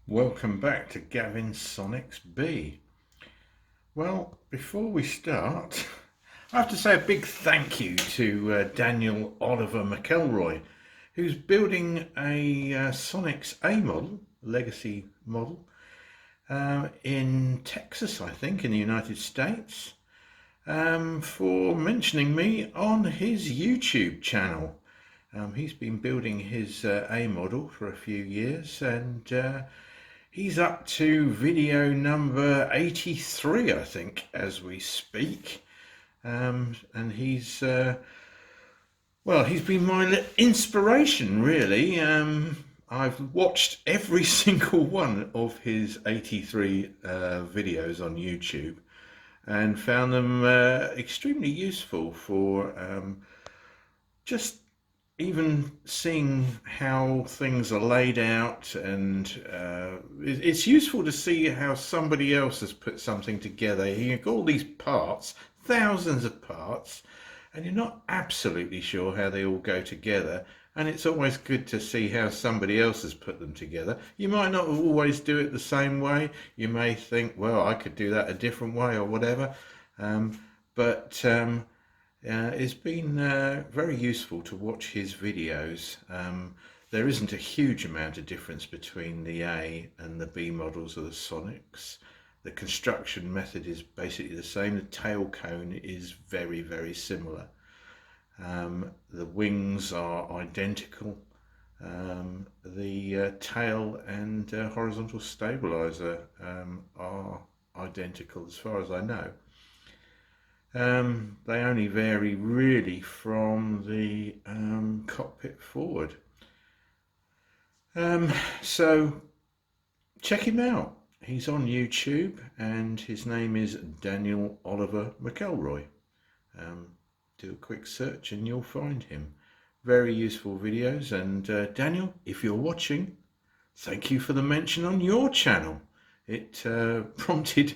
Welcome back to Gavin's Sonex B. Well, before we start, I have to say a big thank you to Daniel Oliver McElroy, who's building a Sonex A model, legacy model, in Texas, I think, in the United States, for mentioning me on his YouTube channel. He's been building his A model for a few years, and he's up to video number 83, I think, as we speak. And he's been my inspiration, really. I've watched every single one of his 83 videos on YouTube and found them extremely useful for just even seeing how things are laid out, and it's useful to see how somebody else has put something together. You've got all these parts, thousands of parts, and you're not absolutely sure how they all go together, and it's always good to see how somebody else has put them together. You might not always do it the same way. You may think, well, I could do that a different way or whatever, but it's been very useful to watch his videos. There isn't a huge amount of difference between the A and the B models of the Sonex. The construction method is basically the same. The tail cone is very, very similar. The wings are identical. The tail and horizontal stabilizer are identical as far as I know. They only vary really from the cockpit forward. So check him out. He's on YouTube and his name is Daniel Oliver McElroy. Do a quick search and you'll find him. Very useful videos. And Daniel, if you're watching, thank you for the mention on your channel. It prompted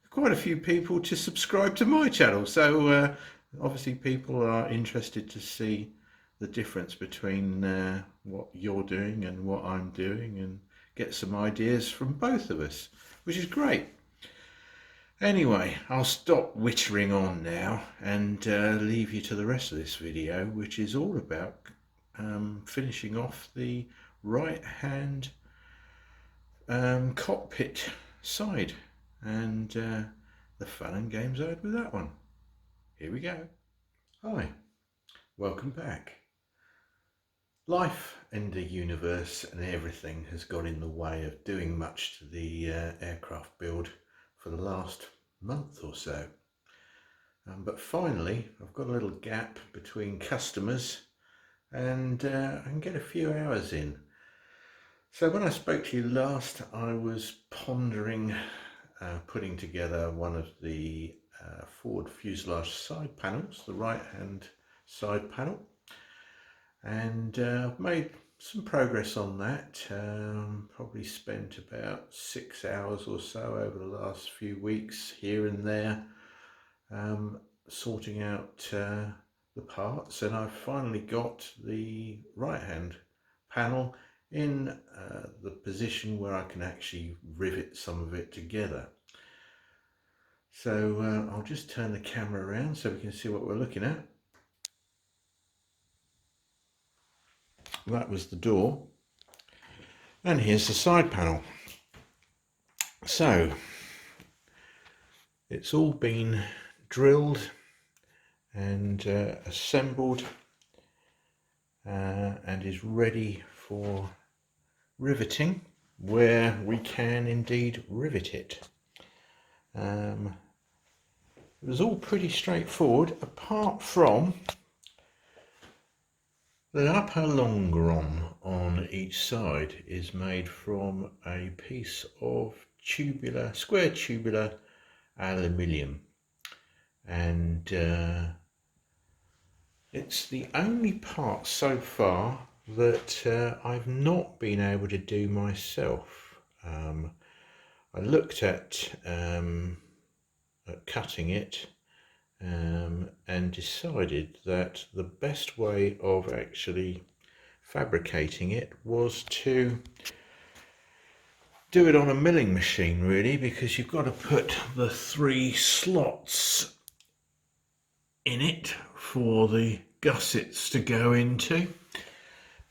quite a few people to subscribe to my channel, so obviously people are interested to see the difference between what you're doing and what I'm doing, and get some ideas from both of us, which is great. Anyway, I'll stop wittering on now and leave you to the rest of this video, which is all about finishing off the right hand cockpit side, and the fun and games I had with that one. Here we go. Hi, welcome back. Life and the universe and everything has got in the way of doing much to the aircraft build for the last month or so. But finally, I've got a little gap between customers and I can get a few hours in. So when I spoke to you last, I was pondering putting together one of the forward fuselage side panels, the right hand side panel, and I've made some progress on that. Probably spent about 6 hours or so over the last few weeks here and there sorting out the parts, and I've finally got the right hand panel in the position where I can actually rivet some of it together. So I'll just turn the camera around so we can see what we're looking at. That was the door, and here's the side panel. So it's all been drilled and assembled and is ready for riveting, where we can indeed rivet it. It was all pretty straightforward, apart from the upper longeron on each side is made from a piece of tubular, square tubular aluminium, and it's the only part so far that I've not been able to do myself. I looked at cutting it and decided that the best way of actually fabricating it was to do it on a milling machine really, because you've got to put the 3 slots in it for the gussets to go into,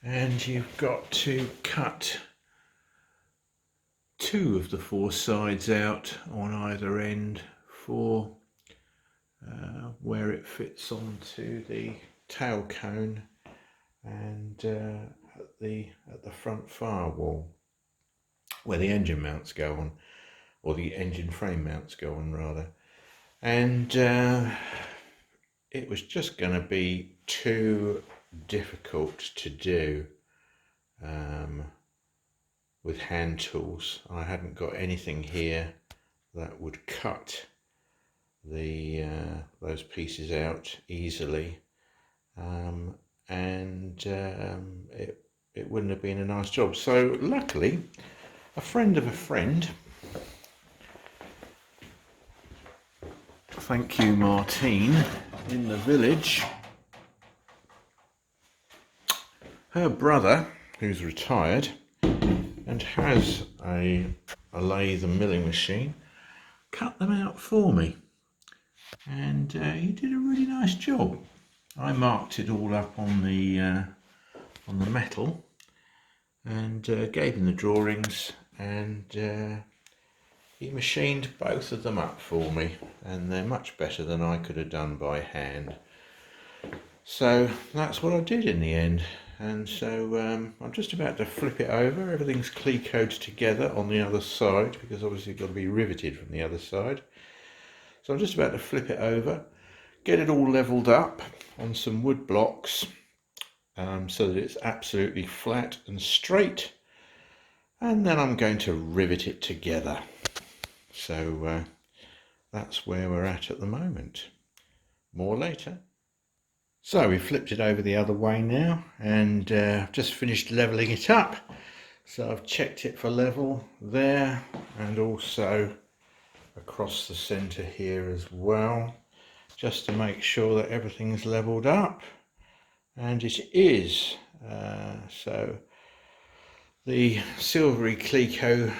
and you've got to cut 2 of the 4 sides out on either end for where it fits onto the tail cone and at the front firewall where the engine mounts go on, or the engine frame mounts go on rather. And it was just going to be too difficult to do with hand tools. I hadn't got anything here that would cut the those pieces out easily, and it wouldn't have been a nice job. So luckily, a friend of a friend, thank you Martine, in the village, her brother, who's retired and has a lathe and milling machine, cut them out for me, and he did a really nice job. I marked it all up on the metal and gave him the drawings, and he machined both of them up for me, and they're much better than I could have done by hand. So that's what I did in the end. And so I'm just about to flip it over. Everything's clecoed together on the other side, because obviously it's got to be riveted from the other side. So I'm just about to flip it over, get it all leveled up on some wood blocks, so that it's absolutely flat and straight, and then I'm going to rivet it together. So that's where we're at the moment. More later. So we flipped it over the other way now, and just finished leveling it up. So I've checked it for level there, and also across the centre here as well, just to make sure that everything's leveled up, and it is. So the silvery cleco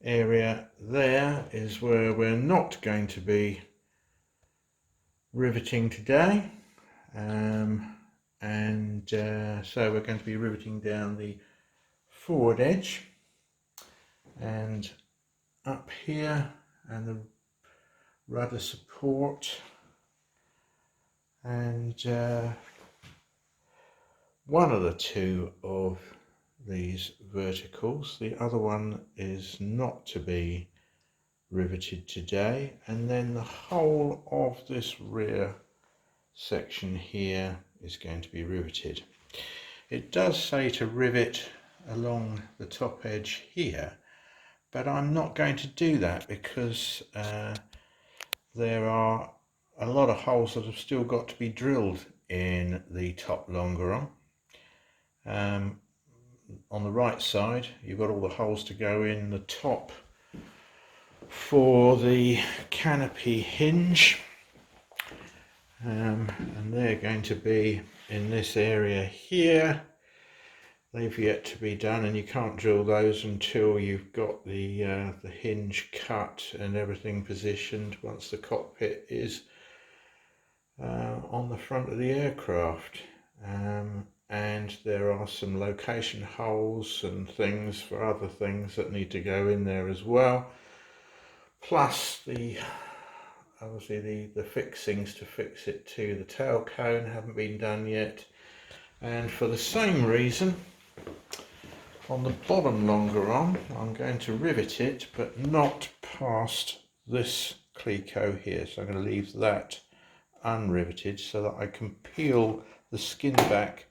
area there is where we're not going to be riveting today, so we're going to be riveting down the forward edge and up here, and the rudder support, and one of the 2 of these verticals. The other one is not to be riveted today, and then the whole of this rear section here is going to be riveted. It does say to rivet along the top edge here, but I'm not going to do that, because there are a lot of holes that have still got to be drilled in the top longeron. On the right side you've got all the holes to go in the top for the canopy hinge, and they're going to be in this area here. They've yet to be done, and you can't drill those until you've got the hinge cut and everything positioned, once the cockpit is on the front of the aircraft. And there are some location holes and things for other things that need to go in there as well. Plus obviously the fixings to fix it to the tail cone haven't been done yet. And for the same reason, on the bottom longeron, I'm going to rivet it, but not past this cleco here. So I'm going to leave that unriveted so that I can peel the skin back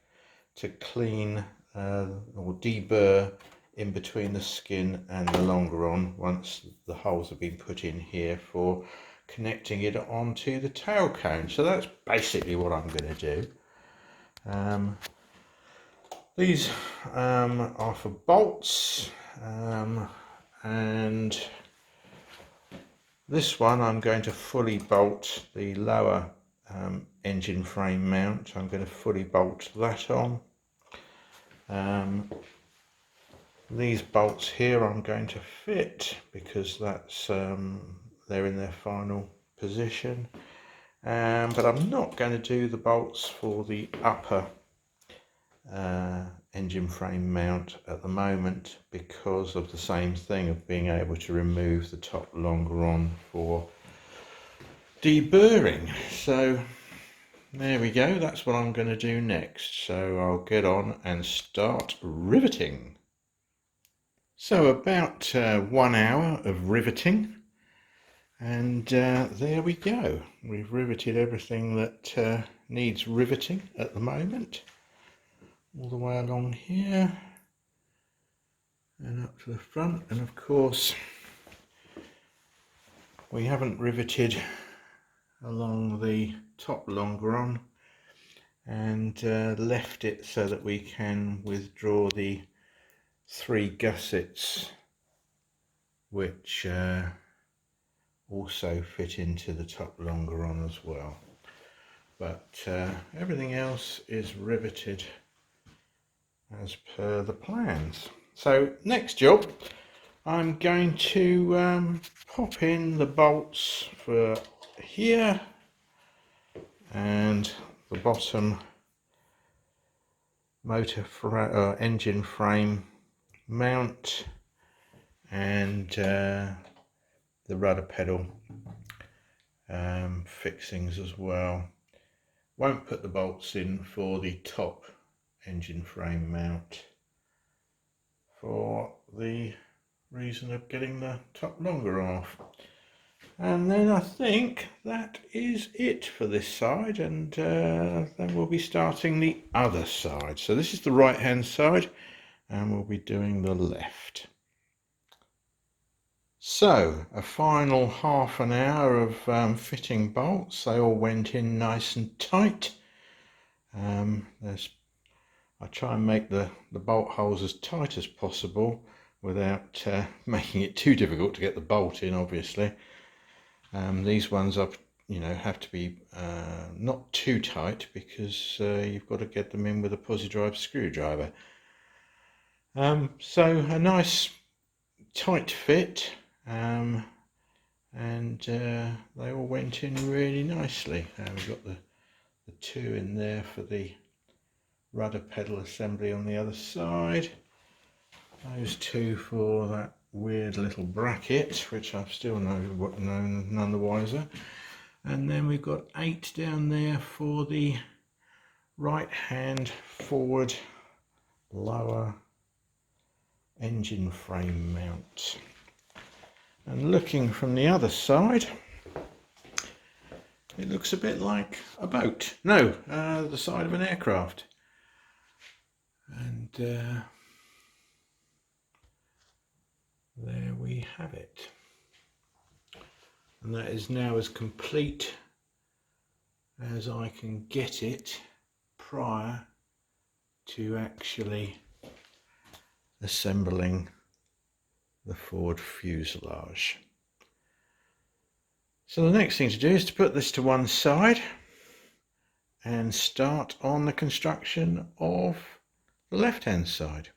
to clean or deburr in between the skin and the longeron, once the holes have been put in here for connecting it onto the tail cone. So that's basically what I'm going to do. These are for bolts, and this one I'm going to fully bolt the lower engine frame mount. I'm going to fully bolt that on. These bolts here I'm going to fit because that's they're in their final position, but I'm not going to do the bolts for the upper engine frame mount at the moment because of the same thing of being able to remove the top longeron for deburring. So there we go, that's what I'm going to do next. So I'll get on and start riveting. So about 1 hour of riveting, and there we go. We've riveted everything that needs riveting at the moment, all the way along here and up to the front. And of course we haven't riveted along the top longeron and left it so that we can withdraw the 3 gussets which also fit into the top longeron as well, but everything else is riveted as per the plans. So next job, I'm going to pop in the bolts for here and the bottom engine frame mount and the rudder pedal fixings as well. Won't put the bolts in for the top engine frame mount for the reason of getting the top longeron off. And then I think that is it for this side, and then we'll be starting the other side. So this is the right hand side and we'll be doing the left. So a final half an hour of fitting bolts. They all went in nice and tight. I try and make the bolt holes as tight as possible without making it too difficult to get the bolt in, obviously. These ones up, have to be not too tight because you've got to get them in with a posi-drive screwdriver. So a nice tight fit, and they all went in really nicely. We've got the 2 in there for the rudder pedal assembly on the other side, those 2 for that weird little bracket which I've still known none the wiser, and then we've got 8 down there for the right hand forward lower engine frame mount. And looking from the other side, it looks a bit like a boat. No, the side of an aircraft. And there we have it. And that is now as complete as I can get it prior to actually assembling the forward fuselage. So the next thing to do is to put this to one side and start on the construction of the left hand side.